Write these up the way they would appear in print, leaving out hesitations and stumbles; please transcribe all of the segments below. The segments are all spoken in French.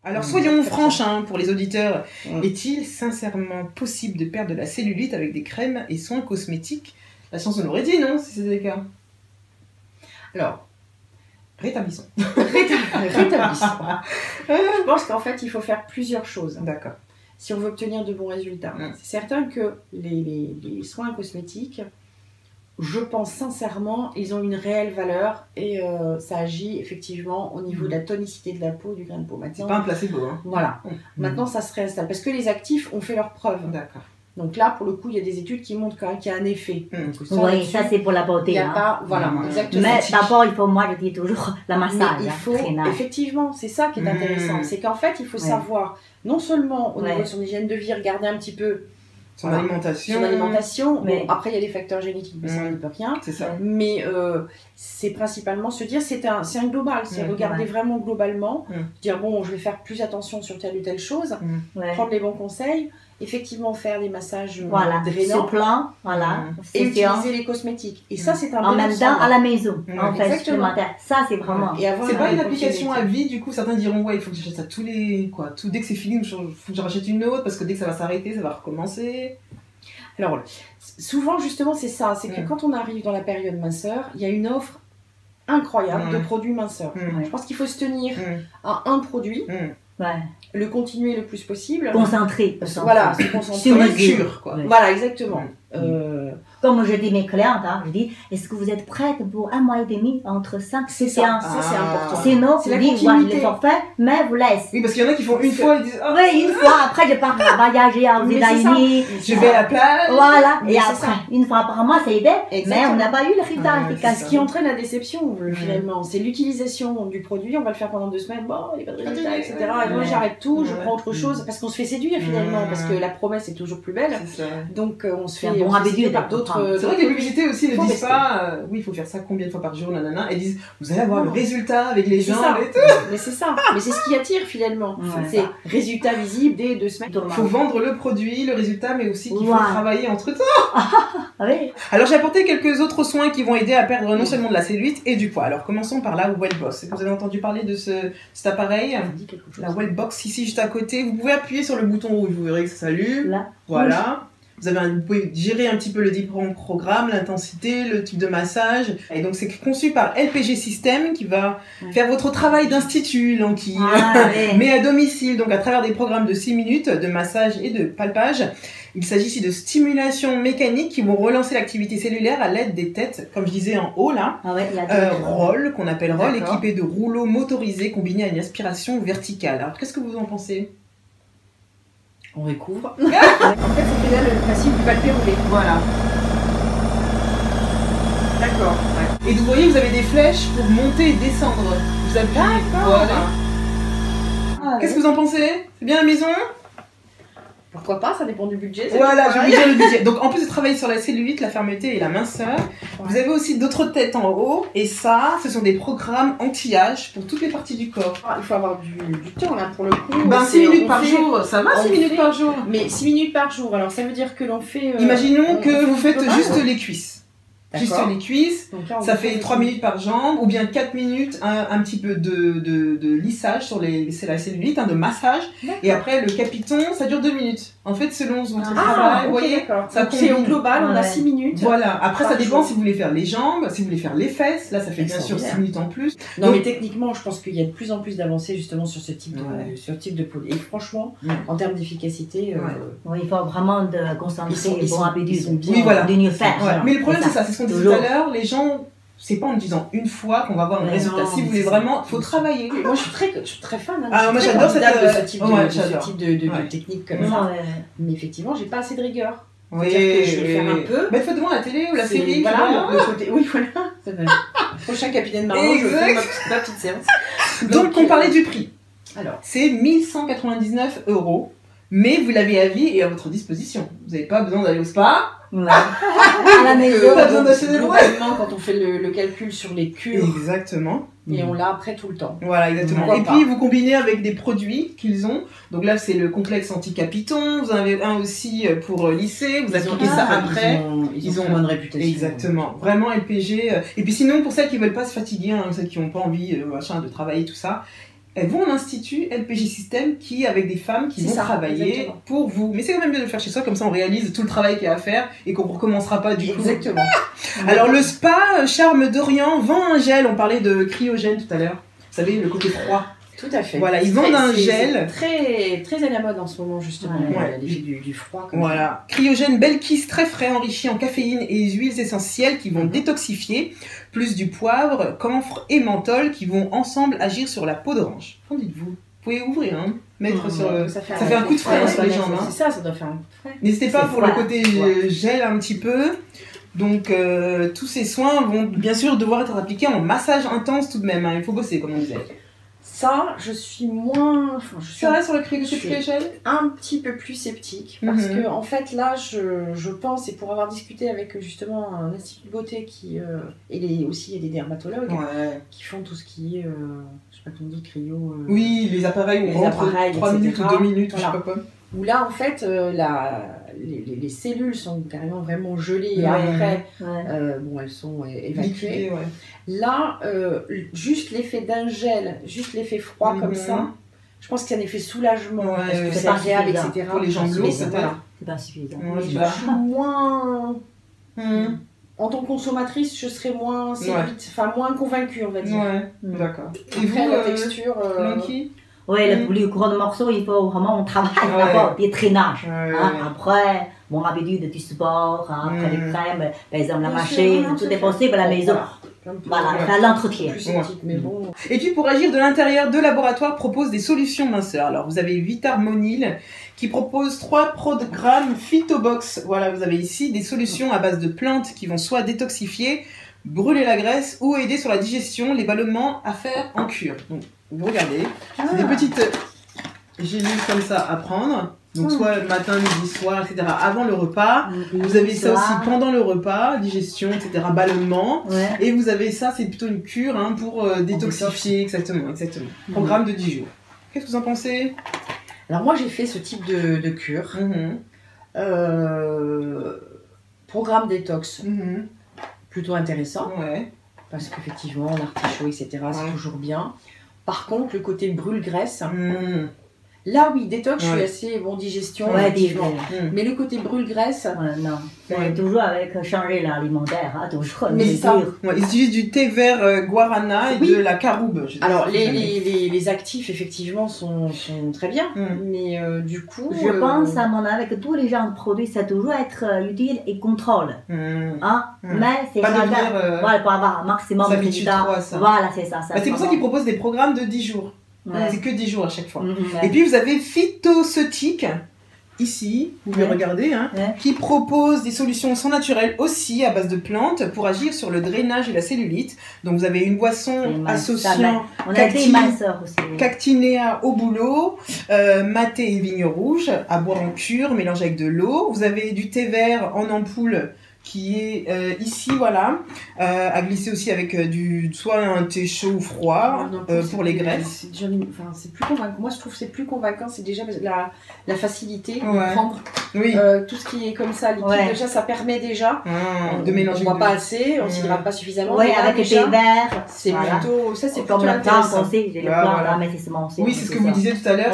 Alors soyons franches pour les auditeurs. Est-il sincèrement possible de perdre de la cellulite avec des crèmes et soins cosmétiques? La science nous l'aurait dit, non, si c'était le cas. Alors, rétablissons. Rétablissons. Je pense qu'en fait, il faut faire plusieurs choses. D'accord. Si on veut obtenir de bons résultats. C'est certain que les soins cosmétiques, je pense sincèrement, ils ont une réelle valeur et ça agit effectivement au niveau de la tonicité de la peau, du grain de peau. C'est pas un placebo. Voilà. Maintenant, ça se réinstalle parce que les actifs ont fait leurs preuves. D'accord. Donc là, pour le coup, il y a des études qui montrent quand même qu'il y a un effet. Oui, ça c'est pour la beauté. Il y a pas, voilà, exactement. Mais d'abord, il faut, moi je dis toujours, la massage. Mais il faut, effectivement, c'est ça qui est intéressant. C'est qu'en fait, il faut savoir, non seulement au niveau de son hygiène de vie, regarder un petit peu son alimentation. Son alimentation. Bon, après, il y a des facteurs génétiques, mais ça ne peut rien. C'est ça. Mais c'est principalement se dire, c'est un global. C'est regarder vraiment globalement, dire, bon, je vais faire plus attention sur telle ou telle chose, prendre les bons conseils, effectivement faire des massages drainants. Et utiliser les cosmétiques. Et ça, c'est un en même temps, à la maison, en fait, supplémentaire. Ça, c'est vraiment... C'est pas une application à vie, du coup, certains diront, ouais, il faut que j'achète ça dès que c'est fini, il faut que j'en rachète une autre, parce que dès que ça va s'arrêter, ça va recommencer. Alors, souvent, justement, c'est ça. C'est que quand on arrive dans la période minceur, il y a une offre incroyable de produits minceurs. Je pense qu'il faut se tenir à un produit, le continuer le plus possible. Concentrer. Voilà, se concentrer. Sur mesure. Voilà, exactement. Comme je dis mes clientes, je dis, est-ce que vous êtes prête pour 1 mois et demi entre 5 séances? Ça, c'est important. Sinon, vous dites, ouais, les forfaits, mais vous laissez. Oui, parce qu'il y en a qui font une fois et disent, oh, oui, une fois, après je pars voyager aux États-Unis. Je vais à la plage. Voilà, et après, une fois par mois, c'est aidé, mais on n'a pas eu le résultat efficace. Ce qui entraîne la déception, finalement, c'est l'utilisation du produit. On va le faire pendant 2 semaines, bon, il n'y a pas de résultat, etc. Et moi, j'arrête tout, je prends autre chose, parce qu'on se fait séduire finalement, parce que la promesse est toujours plus belle. Donc, on se fait séduire par d'autres. C'est vrai que les publicités aussi ne disent pas, oui, il faut faire ça combien de fois par jour, nanana. Elles disent, vous allez avoir le résultat avec les gens et tout. Mais c'est ça. Mais c'est ce qui attire finalement. C'est résultat visible dès 2 semaines. Il faut vendre le produit, le résultat, mais aussi qu'il faut travailler entre temps. Alors j'ai apporté quelques autres soins qui vont aider à perdre non seulement de la cellulite et du poids. Alors commençons par la Wellbox. Vous avez entendu parler de cet appareil, la Wellbox ici juste à côté. Vous pouvez appuyer sur le bouton rouge, vous verrez que ça s'allume. Là. Voilà. Vous pouvez gérer un petit peu le différent programme, l'intensité, le type de massage. Et donc, c'est conçu par LPG System qui va faire votre travail d'institut, mais à domicile. Donc, à travers des programmes de 6 minutes de massage et de palpage. Il s'agit ici de stimulation mécanique qui vont relancer l'activité cellulaire à l'aide des têtes, comme je disais en haut là, roll, qu'on appelle roll, équipé de rouleaux motorisés combinés à une aspiration verticale. Alors, qu'est-ce que vous en pensez ? On recouvre. En fait, c'était là le principe du palpé roulé. Voilà. D'accord. Et vous voyez, vous avez des flèches pour monter et descendre. Vous appuyez. Voilà. Qu'est-ce que vous en pensez? C'est bien la maison? Pourquoi pas, ça dépend du budget. Voilà, je vais vous dire le budget. Donc en plus de travailler sur la cellulite, la fermeté et la minceur, vous avez aussi d'autres têtes en haut. Et ça, ce sont des programmes anti-âge pour toutes les parties du corps. Il faut avoir du temps là pour le coup. 6 minutes par jour, ça va 6 minutes par jour? Mais 6 minutes par jour, alors ça veut dire que l'on fait... Imaginons que vous faites juste les cuisses. Juste les cuisses, là, ça fait 3 minutes par jambe, ou bien 4 minutes, un petit peu de lissage sur la cellulite, de massage, et après le capiton, ça dure 2 minutes. En fait, selon votre travail, vous voyez, ça fait au global, on a 6 minutes. Voilà, après ça dépend si vous voulez faire les jambes, si vous voulez faire les fesses, là ça fait bien sûr 6 minutes en plus. Non mais techniquement, je pense qu'il y a de plus en plus d'avancées justement sur ce type de produit. Et franchement, en termes d'efficacité... il faut vraiment de concentrer les bons habitudes, de mieux faire. Mais le problème c'est ça, c'est ce qu'on disait tout à l'heure, les gens... C'est pas en disant une fois qu'on va avoir un résultat. Si vous voulez vraiment, il faut travailler. Moi, je suis très fan. Moi, j'adore ce type de technique comme ça. Mais effectivement, j'ai pas assez de rigueur. Oui. Que je vais le faire un peu. Mais faites devant la télé ou la série. Voilà, le côté. Oui, voilà. Prochain Capitaine Marlowe, je fais ma petite séance. Donc, on parlait du prix. Alors, c'est 1199 €. Mais vous l'avez à vie et à votre disposition. Vous n'avez pas besoin d'aller au spa. À la maison. Pas besoin d'acheter des lois. Quand on fait le calcul sur les cures. Exactement. Et on l'a après tout le temps. Voilà, exactement. Et puis vous combinez avec des produits qu'ils ont. Donc là, c'est le complexe anti-capiton. Vous en avez un aussi pour lisser. Vous appliquez ça après. Ils ont une bonne réputation. Exactement. Vraiment LPG. Et puis sinon, pour celles qui veulent pas se fatiguer, celles qui n'ont pas envie de travailler tout ça, elles vont en institut LPG System avec des femmes qui vont travailler pour vous. Mais c'est quand même bien de le faire chez soi, comme ça on réalise tout le travail qu'il y a à faire et qu'on ne recommencera pas du coup. Exactement. Alors le spa Charme d'Orient vend un gel, on parlait de cryogène tout à l'heure. Vous savez, le côté froid. Tout à fait. Voilà, ils vendent un gel. C'est très à la mode en ce moment, justement, l'effet du froid. Voilà. Cryogène Belkiss, très frais, enrichi en caféine et huiles essentielles qui vont détoxifier, plus du poivre, camphre et menthol qui vont ensemble agir sur la peau d'orange. Qu'en dites-vous? Vous pouvez ouvrir, hein, mettre sur... Ça fait un coup de frais sur les jambes. C'est ça doit faire un coup de frais. N'hésitez pas pour le côté gel un petit peu. Donc, tous ces soins vont bien sûr devoir être appliqués en massage intense tout de même. Hein. Il faut bosser, comme on disait. Ça, je suis moins... C'est vrai sur le cryogène? Un petit peu plus sceptique. Parce que, en fait, là, je pense, et pour avoir discuté avec justement un institut de beauté et aussi il y a des dermatologues qui font tout ce qui est, je sais pas comment on dit, cryo... oui, les appareils où on rentre 3 minutes ou 2 minutes, voilà. Je sais pas quoi. Où là, en fait, les cellules sont carrément vraiment gelées et après, bon, elles sont évacuées. Là, juste l'effet d'un gel, juste l'effet froid comme ça, je pense qu'il y a un effet soulagement, parce que c'est agréable, etc. Pour les jambes lourdes, c'est pas suffisant. Je suis moins... En tant que consommatrice, je serais moins séduite, enfin moins convaincue, on va dire. D'accord. Et vous, la texture... Oui, le plus gros morceau, il faut vraiment travailler d'abord, des traînages. Après, mon habitude du sport, après les crèmes, par exemple la machine, tout est possible à la maison. Voilà, faire l'entretien. Et puis pour agir de l'intérieur, deux laboratoires proposent des solutions minceurs. Alors vous avez Vitarmonil qui propose 3 programmes Phytobox. Voilà, vous avez ici des solutions à base de plantes qui vont soit détoxifier, brûler la graisse ou aider sur la digestion, les ballonnements à faire en cure. Donc vous regardez, c'est des petites gélules comme ça à prendre. Donc soit le matin, midi, soir, etc. Avant le repas. Vous avez ça aussi pendant le repas, digestion, etc. Ballonnement. Et vous avez ça, c'est plutôt une cure pour détoxifier. Exactement. Programme de 10 jours. Qu'est-ce que vous en pensez? Alors moi j'ai fait ce type de cure. Programme détox. Plutôt intéressant. Parce qu'effectivement, l'artichaut, etc. c'est toujours bien. Par contre, le côté brûle-graisse... Là, oui, détox, je suis assez bon digestion. Mais le côté brûle-graisse. Non. C'est toujours avec changer l'alimentaire. Toujours. Mais c'est ça. Ils utilisent du thé vert guarana et de la caroube. Alors, les actifs, effectivement, sont très bien. Mais du coup. Je pense, à mon avis, que tous les genres de produits, ça doit toujours être utile et contrôle. Mais c'est pas voilà, pour avoir un maximum de résultats. Voilà, c'est ça. C'est pour ça qu'ils proposent des programmes de 10 jours. C'est que 10 jours à chaque fois. Et puis vous avez Phytoceutique, ici, vous pouvez regarder, qui propose des solutions sans naturel aussi à base de plantes pour agir sur le drainage et la cellulite. Donc vous avez une boisson associant Cactinéa au boulot, maté et vigne rouge à boire en cure mélangé avec de l'eau. Vous avez du thé vert en ampoule qui est ici, voilà, à glisser aussi avec soit un thé chaud ou froid pour les graisses. C'est plus convaincant. Moi, je trouve que c'est plus convaincant, c'est déjà la facilité de prendre tout ce qui est comme ça, liquide. Déjà, ça permet déjà de mélanger. On ne boit pas assez, on ne s'hydrate pas suffisamment. Oui, avec le thé vert. C'est plutôt, ça c'est comme la plante aussi, j'ai le plante amethystement aussi. Oui, c'est ce que vous disiez tout à l'heure.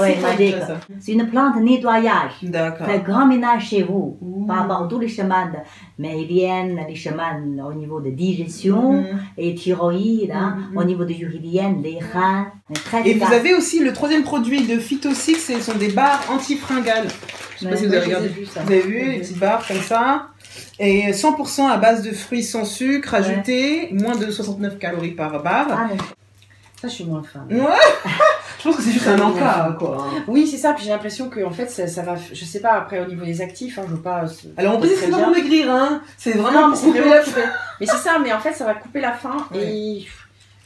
C'est une plante nettoyage. D'accord. Fait grand ménage chez vous, par rapport à tous les chemins méridienne, les chemins au niveau de digestion et thyroïde, au niveau de l'uridienne, les reins. Et vous avez aussi le troisième produit de Phytosix, ce sont des barres antifringales. Je ne sais pas si vous avez regardé. Vous avez vu, les petites barres comme ça. Et 100% à base de fruits sans sucre ajoutés, moins de 69 calories par barre. Ça, je suis moins fan. Je pense que c'est juste un encas, quoi. Oui, c'est ça. Puis j'ai l'impression que en fait, ça va. Je sais pas, après, au niveau des actifs, je veux pas. Alors, on précise, c'est pas pour maigrir, C'est vraiment pour couper la faim. Mais c'est ça, mais en fait, ça va couper la faim et.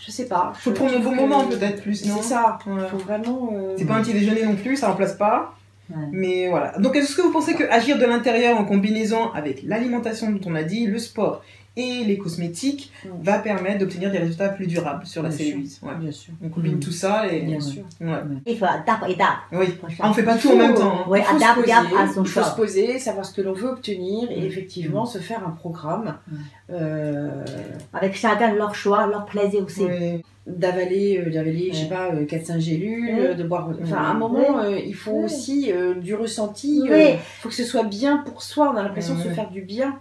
Je sais pas. Faut prendre un bon moment, peut-être plus, non? C'est ça. Faut vraiment. C'est pas un petit déjeuner non plus, ça remplace pas. Mais voilà. Donc, est-ce que vous pensez que agir de l'intérieur en combinaison avec l'alimentation dont on a dit, le sport et les cosmétiques va permettre d'obtenir des résultats plus durables sur la cellulite. Bien sûr. On combine tout ça et... Bien sûr. Il faut étape par étape. Oui. On ne fait pas tout en même temps. Oui, il faut se poser, savoir ce que l'on veut obtenir et effectivement se faire un programme. Avec chacun leur choix, leur plaisir aussi. D'avaler je sais pas, 4-5 gélules, de boire... Enfin, à un moment, il faut aussi du ressenti. Il faut que ce soit bien pour soi. On a l'impression de se faire du bien.